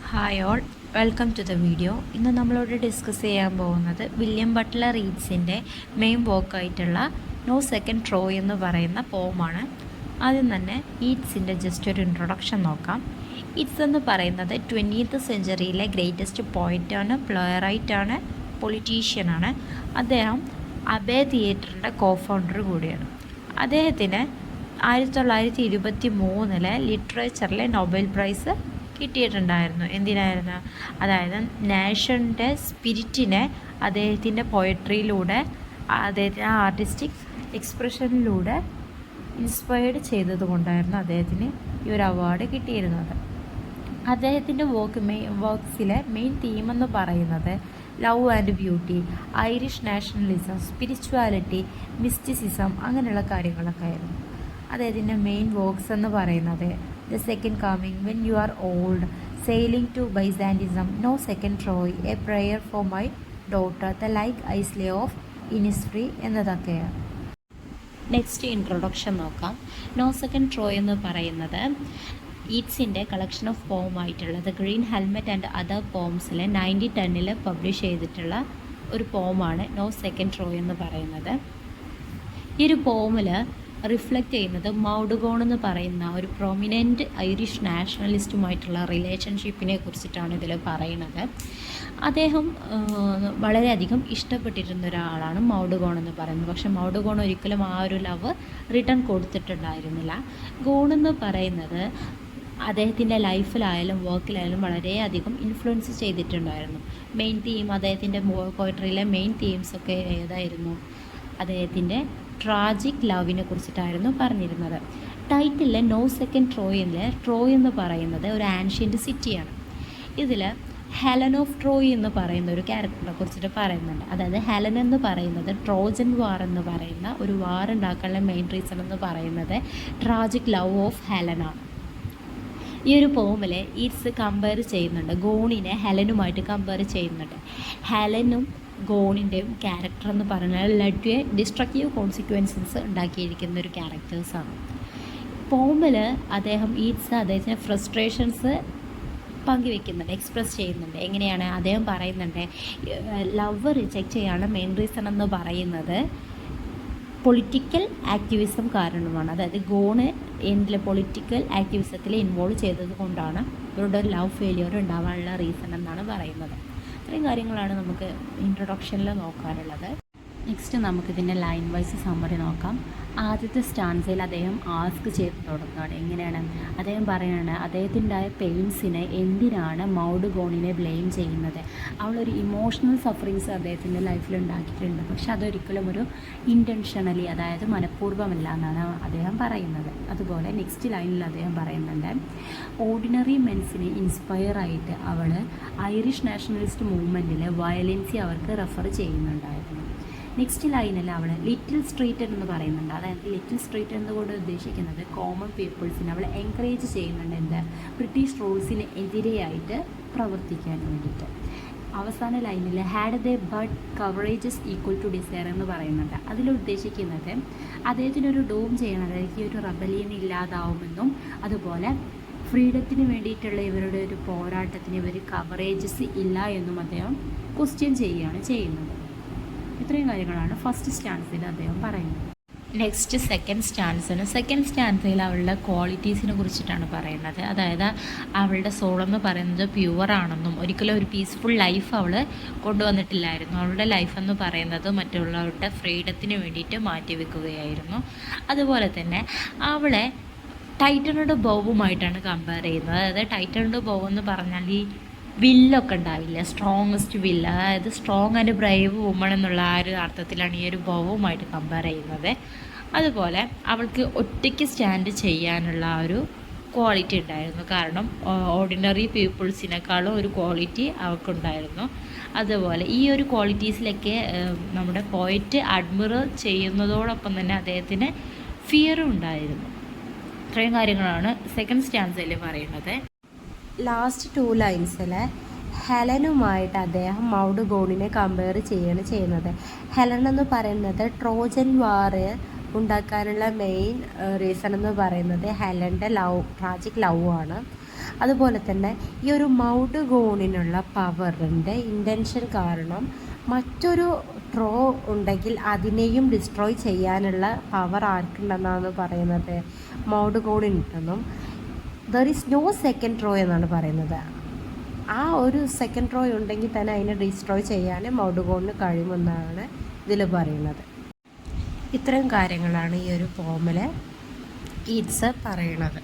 Hi all, welcome to the video. ഇന്ന് നമ്മളോട് discuss ചെയ്യാൻ പോകുന്നത് വില്യം ബട്ട്ലർ ഈറ്റ്സിൻ്റെ മെയിൻ വർക്കായിട്ടുള്ള നോ സെക്കൻഡ് ട്രോയ് എന്ന് പറയുന്ന പോമാണ്. ആദ്യം തന്നെ ഈറ്റ്സിൻ്റെ ജസ്റ്റ് ഒരു ഇൻട്രൊഡക്ഷൻ നോക്കാം. ഈറ്റ്സ് എന്ന് പറയുന്നത് 20th സെഞ്ച്വറിയിലെ ഗ്രേറ്റസ്റ്റ് പോയിൻ്റാണ്, പ്ലെയറൈറ്റാണ്, പൊളിറ്റീഷ്യനാണ്. അദ്ദേഹം അബേ തിയേറ്ററിൻ്റെ കോഫൗണ്ടർ കൂടിയാണ്. അദ്ദേഹത്തിന് 1923 ലിറ്ററേച്ചറിലെ നൊബേൽ പ്രൈസ് കിട്ടിയിട്ടുണ്ടായിരുന്നു. എന്തിനായിരുന്നു? അതായത് നാഷൻ്റെ സ്പിരിറ്റിനെ അദ്ദേഹത്തിൻ്റെ പോയട്രിയിലൂടെ, അദ്ദേഹത്തിൻ്റെ ആർട്ടിസ്റ്റിക് എക്സ്പ്രഷനിലൂടെ ഇൻസ്പയർഡ് ചെയ്തത് കൊണ്ടായിരുന്നു അദ്ദേഹത്തിന് ഈ ഒരു അവാർഡ് കിട്ടിയിരുന്നത്. അദ്ദേഹത്തിൻ്റെ വർക്ക്സിലെ മെയിൻ തീമെന്ന് പറയുന്നത് love and beauty, Irish nationalism, spirituality, mysticism അങ്ങനെയുള്ള കാര്യങ്ങളൊക്കെ ആയിരുന്നു. അദ്ദേഹത്തിൻ്റെ മെയിൻ വർക്ക്സ് എന്ന് പറയുന്നത് the second coming, when you are old, sailing to Byzantium, no second Troy, a prayer for my daughter, the lake isle of Innisfree എന്നതൊക്കെയാണ്. Next introduction നോക്കാം. No second Troy എന്ന് പറയുന്നത് ഈറ്റ്സിൻ്റെ കളക്ഷൻ ഓഫ് പോമായിട്ടുള്ള the green helmet and other പോംസിലെ 1910 publish ചെയ്തിട്ടുള്ള ഒരു പോമാണ് no second Troy എന്ന് പറയുന്നത്. ഈ ഒരു പോമിൽ റിഫ്ലക്റ്റ് ചെയ്യുന്നത് മൗഡ്ഗോൺ എന്ന് പറയുന്ന ഒരു പ്രൊമിനൻറ്റ് ഐറിഷ് നാഷണലിസ്റ്റുമായിട്ടുള്ള റിലേഷൻഷിപ്പിനെ കുറിച്ചിട്ടാണ് ഇതിൽ പറയുന്നത്. അദ്ദേഹം വളരെയധികം ഇഷ്ടപ്പെട്ടിരുന്ന ഒരാളാണ് മൗഡ്ഗോൺ എന്ന് പറയുന്നത്. പക്ഷേ മൗഡ്ഗോൺ ഒരിക്കലും ആ ഒരു ലവ് റിട്ടേൺ കൊടുത്തിട്ടുണ്ടായിരുന്നില്ല. ഗോൺ എന്ന് പറയുന്നത് അദ്ദേഹത്തിൻ്റെ ലൈഫിലായാലും വർക്കിലായാലും വളരെയധികം ഇൻഫ്ലുവൻസ് ചെയ്തിട്ടുണ്ടായിരുന്നു. മെയിൻ തീം, അദ്ദേഹത്തിൻ്റെ പോയട്രിയിലെ മെയിൻ തീംസൊക്കെ ഏതായിരുന്നു? അദ്ദേഹത്തിൻ്റെ ട്രാജിക് ലവിനെ കുറിച്ചിട്ടായിരുന്നു പറഞ്ഞിരുന്നത്. ടൈറ്റിലെ നോ സെക്കൻഡ് ട്രോയിലെ ട്രോയ് എന്ന് പറയുന്നത് ഒരു ആൻഷ്യൻ്റ് സിറ്റിയാണ്. ഇതിൽ ഹെലൻ ഓഫ് ട്രോയ് എന്ന് പറയുന്ന ഒരു ക്യാരക്ടറിനെ കുറിച്ചിട്ട് പറയുന്നുണ്ട്. അതായത് ഹെലൻ എന്ന് പറയുന്നത് ട്രോജൻ വാർ എന്ന് പറയുന്ന ഒരു വാർ ഉണ്ടാക്കാനുള്ള മെയിൻ റീസൺ എന്ന് പറയുന്നത് ട്രാജിക് ലവ് ഓഫ് ഹെലനാണ്. ഈ ഒരു പോമിൽ ഈറ്റ്സ് കമ്പയർ ചെയ്യുന്നുണ്ട്, ഗോണിനെ ഹെലനുമായിട്ട് കമ്പയർ ചെയ്യുന്നുണ്ട്. ഹെലനും ഗോണിൻ്റെയും ക്യാരക്ടർ എന്ന് പറഞ്ഞാൽ led to a destructive consequences ഉണ്ടാക്കിയിരിക്കുന്ന ഒരു ക്യാരക്ടേഴ്സാണ്. പോമിൽ അദ്ദേഹത്തിൻ്റെ ഫ്രസ്ട്രേഷൻസ് പങ്കുവെക്കുന്നുണ്ട്, എക്സ്പ്രസ് ചെയ്യുന്നുണ്ട്. എങ്ങനെയാണ്? അദ്ദേഹം പറയുന്നുണ്ട് ലവ് റിജക്റ്റ് ചെയ്യാനുള്ള മെയിൻ റീസൺ എന്ന് പറയുന്നത് പൊളിറ്റിക്കൽ ആക്ടിവിസം കാരണമാണ്. അതായത് ഗോണ് പൊളിറ്റിക്കൽ ആക്ടിവിസത്തിൽ ഇൻവോൾവ് ചെയ്തത് കൊണ്ടാണ് ഇവരുടെ ഒരു ലവ് ഫെയിലിയർ ഉണ്ടാവാനുള്ള റീസൺ എന്നാണ് പറയുന്നത്. ഇത്രയും കാര്യങ്ങളാണ് നമുക്ക് ഇൻട്രൊഡക്ഷനിൽ നോക്കാനുള്ളത്. നെക്സ്റ്റ് നമുക്കിതിൻ്റെ ലൈൻ വൈസ് സമ്മറി നോക്കാം. ആദ്യത്തെ സ്റ്റാൻസയിൽ അദ്ദേഹം ആസ്ക് ചെയ്ത് തുടങ്ങുകയാണ്. എങ്ങനെയാണ്? അദ്ദേഹം പറയുകയാണ് അദ്ദേഹത്തിൻ്റെതായ പെയിൻസിനെ എന്തിനാണ് മൗഡ്ഗോണിനെ ബ്ലെയിം ചെയ്യുന്നത്? അവളൊരു ഇമോഷണൽ സഫറിങ്സ് അദ്ദേഹത്തിൻ്റെ ലൈഫിൽ ഉണ്ടാക്കിയിട്ടുണ്ട്, പക്ഷെ അതൊരിക്കലും ഒരു ഇൻറ്റൻഷണലി, അതായത് മനഃപൂർവ്വമല്ല എന്നാണ് അദ്ദേഹം പറയുന്നത്. അതുപോലെ നെക്സ്റ്റ് ലൈനിൽ അദ്ദേഹം പറയുന്നുണ്ട് ഓർഡിനറി മെൻസിനെ ഇൻസ്പയർ ആയിട്ട് അവൾ ഐറിഷ് നാഷണലിസ്റ്റ് മൂവ്മെൻറ്റിൽ വയലൻസി അവർക്ക് റെഫർ ചെയ്യുന്നുണ്ടായിരുന്നു. നെക്സ്റ്റ് ലൈനിൽ അവൾ ലിറ്റിൽ സ്ട്രീറ്റർ എന്ന് പറയുന്നുണ്ട്. അതായത് ലിറ്റിൽ സ്ട്രീറ്റർ എന്നുകൊണ്ട് ഉദ്ദേശിക്കുന്നത് കോമൺ പീപ്പിൾസിനെ അവൾ എൻകറേജ് ചെയ്യുന്നുണ്ട്, എന്താ ബ്രിട്ടീഷ് റൂൾസിന് എതിരെയായിട്ട് പ്രവർത്തിക്കാൻ വേണ്ടിയിട്ട്. അവസാന ലൈനിൽ had they but coverages equal to desire എന്ന് പറയുന്നുണ്ട്. അതിലുദ്ദേശിക്കുന്നത് അദ്ദേഹത്തിനൊരു ഡൂം ചെയ്യണം, അതായത് ഈ ഒരു റബലിയൻ ഇല്ലാതാവുമെന്നും അതുപോലെ ഫ്രീഡത്തിന് വേണ്ടിയിട്ടുള്ള ഇവരുടെ ഒരു പോരാട്ടത്തിന് ഇവർ കവറേജസ് ഇല്ല എന്നും അദ്ദേഹം ക്വസ്റ്റ്യൻ ചെയ്യുകയാണ് ചെയ്യുന്നത്. ഇത്രയും കാര്യങ്ങളാണ് ഫസ്റ്റ് സ്റ്റാൻസയിൽ അദ്ദേഹം പറയുന്നത്. നെക്സ്റ്റ് സെക്കൻഡ് സ്റ്റാൻസയിൽ അവളുടെ ക്വാളിറ്റീസിനെ കുറിച്ചിട്ടാണ് പറയുന്നത്. അതായത് അവളുടെ സോൾ എന്ന് പറയുന്നത് പ്യുവറാണെന്നും ഒരിക്കലും ഒരു പീസ്ഫുൾ ലൈഫ് അവൾ കൊണ്ടുവന്നിട്ടില്ലായിരുന്നു. അവളുടെ ലൈഫ് എന്ന് പറയുന്നത് മറ്റുള്ളവരുടെ ഫ്രീഡത്തിന് വേണ്ടിയിട്ട് മാറ്റിവെക്കുകയായിരുന്നു. അതുപോലെ തന്നെ അവളെ ടൈറ്റനുടെ ബോവുമായിട്ടാണ് കമ്പയർ ചെയ്യുന്നത്. അതായത് ടൈറ്റനുടെ ബോവ് എന്ന് പറഞ്ഞാൽ ഈ വില്ലൊക്കെ ഉണ്ടാവില്ല, സ്ട്രോങ്ങസ്റ്റ് വില്ല്, അതായത് സ്ട്രോങ് ആൻഡ് ബ്രൈവ് വുമൺ എന്നുള്ള ആ ഒരു അർത്ഥത്തിലാണ് ഈ ഒരു ബോവുമായിട്ട് കമ്പയർ ചെയ്യുന്നത്. അതുപോലെ അവൾക്ക് ഒറ്റയ്ക്ക് സ്റ്റാൻഡ് ചെയ്യാനുള്ള ആ ഒരു ക്വാളിറ്റി ഉണ്ടായിരുന്നു. കാരണം ഓർഡിനറി പീപ്പിൾസിനേക്കാളും ഒരു ക്വാളിറ്റി അവൾക്കുണ്ടായിരുന്നു. അതുപോലെ ഈ ഒരു ക്വാളിറ്റീസിലൊക്കെ നമ്മുടെ പോയറ്റ് അഡ്മിർ ചെയ്യുന്നതോടൊപ്പം തന്നെ അദ്ദേഹത്തിന് ഫിയറും ഉണ്ടായിരുന്നു. ഇത്രയും കാര്യങ്ങളാണ് സെക്കൻഡ് സ്റ്റാൻസയിൽ പറയുന്നത്. ലാസ്റ്റ് 2 ലൈൻസിൽ ഹെലനുമായിട്ട് അദ്ദേഹം മൗഡ്ഗോണിനെ കമ്പയർ ചെയ്യുകയാണ് ചെയ്യുന്നത്. ഹെലൻ എന്ന് പറയുന്നത് ട്രോജൻ വാർ ഉണ്ടാക്കാനുള്ള മെയിൻ റീസൺ എന്ന് പറയുന്നത് ഹെലൻ്റെ ട്രാജിക് ലവ് ആണ്. അതുപോലെ തന്നെ ഈ ഒരു മൗഡ്ഗോണിനുള്ള പവറിൻ്റെ ഇൻറ്റൻഷൻ കാരണം മറ്റൊരു ട്രോ ഉണ്ടെങ്കിൽ അതിനെയും ഡിസ്ട്രോയ് ചെയ്യാനുള്ള പവർ ആർക്കുണ്ടെന്നാണ് പറയുന്നത്? മൗഡ്ഗോണിനുണ്ടെന്നും ദർ ഈസ് നോ സെക്കൻഡ് ട്രോ എന്നാണ് പറയുന്നത്. ആ ഒരു സെക്കൻഡ് ട്രോ ഉണ്ടെങ്കിൽ തന്നെ അതിനെ ഡിസ്ട്രോയ് ചെയ്യാൻ മൗഡ്ഗോണിന് കഴിയുമെന്നാണ് ഇതിൽ പറയുന്നത്. ഇത്തരം കാര്യങ്ങളാണ് ഈ ഒരു പോമിൽ കീറ്റ്സ് പറയണത്.